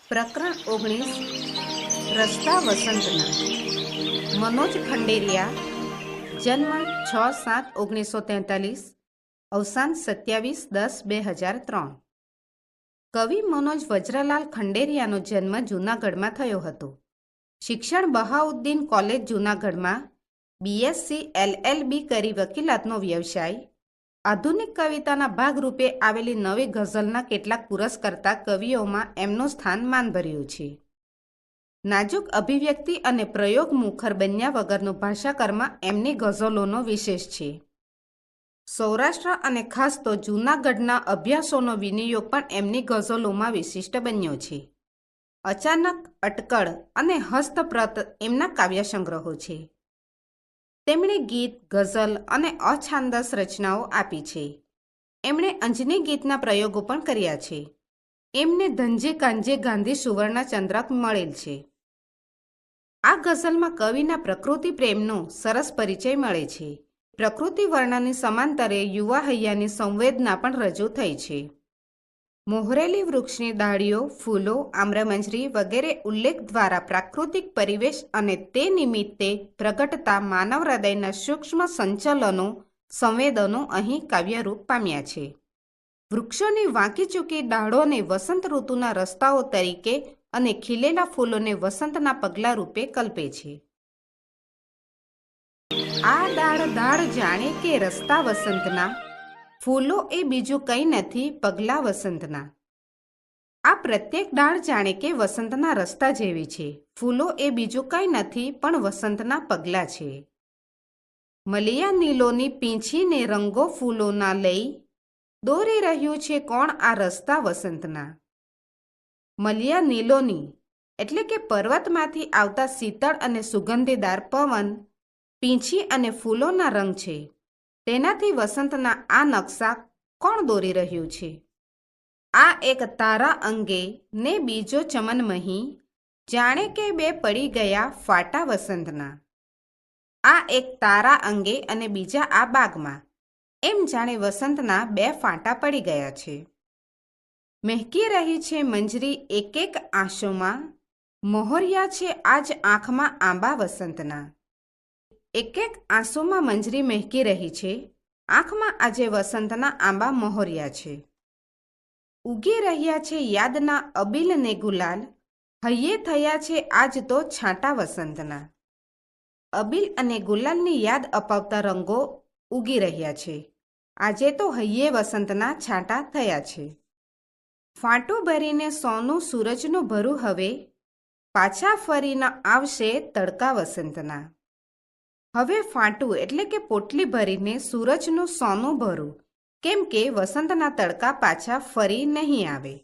પ્રકરણ 19 રસ્તા વસંતના મનોજ ખંડેરિયા જન્મ 6/7/1943 અવસાન 27/10/2003 કવિ મનોજ વજ્રલાલ ખંડેરિયાનો જન્મ જૂનાગઢમાં થયો હતો. શિક્ષણ બહાઉદ્દીન કોલેજ જૂનાગઢમાં, BSc LLB કરી વકીલાતનો વ્યવસાય. આધુનિક કવિતાના ભાગરૂપે આવેલી નવી ગઝલના કેટલાક પુરસ્કર્તા કવિઓમાં એમનું સ્થાન માનભર્યું છે. નાજુક અભિવ્યક્તિ અને પ્રયોગ મુખર બન્યા વગરનું ભાષાકરમાં એમની ગઝલોનો વિશેષ છે. સૌરાષ્ટ્ર અને ખાસ તો જૂનાગઢના અભ્યાસોનો વિનિયોગ પણ એમની ગઝલોમાં વિશિષ્ટ બન્યો છે. અચાનક, અટકળ અને હસ્તપ્રત એમના કાવ્ય સંગ્રહો છે. તેમણે ગીત, ગઝલ અને અછાંદસ રચનાઓ આપી છે. એમણે અંજની ગીતના પ્રયોગો પણ કર્યા છે. એમને ધનજે કાંજે ગાંધી સુવર્ણચંદ્રક મળેલ છે. આ ગઝલમાં કવિના પ્રકૃતિ પ્રેમનો સરસ પરિચય મળે છે. પ્રકૃતિ વર્ણનની સમાંતરે યુવા હૈયાની સંવેદના પણ રજૂ થઈ છે. મોહરેલી વૃક્ષની ડાળીઓ, ફૂલો, આમ્રમંજરી વગેરે ઉલ્લેખ દ્વારા પ્રાકૃતિક પરિવેશ અને તે નિમિત્તે પ્રગટતા માનવ હૃદયના સૂક્ષ્મ સંચલનો, સંવેદનો અહીં કાવ્યરૂપ પામ્યા છે. વૃક્ષોની વાંકી ચૂકી ડાળોને વસંત ઋતુના રસ્તાઓ તરીકે અને ખીલેલા ફૂલોને વસંતના પગલા રૂપે કલ્પે છે. આ ડાળ જાણે કે રસ્તા વસંતના, ફૂલો એ બીજું કંઈ નથી પગલા વસંતના. આ પ્રત્યેક ડાળ જાણે કે વસંતના રસ્તા જેવી છે. ફૂલો એ બીજું કંઈ નથી પણ વસંતના પગલા છે. મલિયા નીલોની પીંછીને રંગો ફૂલોના લઈ, દોરી રહ્યું છે કોણ આ રસ્તા વસંતના. મલિયા નીલોની એટલે કે પર્વતમાંથી આવતા શીતળ અને સુગંધીદાર પવન, પીંછી અને ફૂલોના રંગ છે. તેનાથી વસંતના આ નકશા કોણ દોરી રહ્યું છે? આ એક તારા અંગે ને બીજો ચમનમહી, જાણે કે બે પડી ગયા ફાટા વસંતના. આ એક તારા અંગે અને બીજા આ બાગમાં, એમ જાણે વસંતના બે ફાંટા પડી ગયા છે. મહેકી રહી છે મંજરી એક એક આંસુમાં, મોહરિયા છે આજ આંખમાં આંબા વસંતના. એક એક આંસુમાં મંજરી મહેકી રહી છે, આંખમાં આજે વસંતના આંબા મોહરિયા છે. ઉગી રહ્યા છે યાદના અબીલ ને ગુલાલ, હૈયે થયા છે આજ તો છાંટા વસંતના. અબીલ અને ગુલાલની યાદ અપાવતા રંગો ઉગી રહ્યા છે. આજે તો હૈયે વસંતના છાંટા થયા છે. ફાંટું ભરીને સોનું સૂરજનું ભરું હવે, પાછા ફરીને આવશે તડકા વસંતના. હવે ફાંટું એટલે કે પોટલી ભરીને સૂરજનું સોનું ભરું, કેમ કે વસંતના તડકા પાછા ફરી નહીં આવે.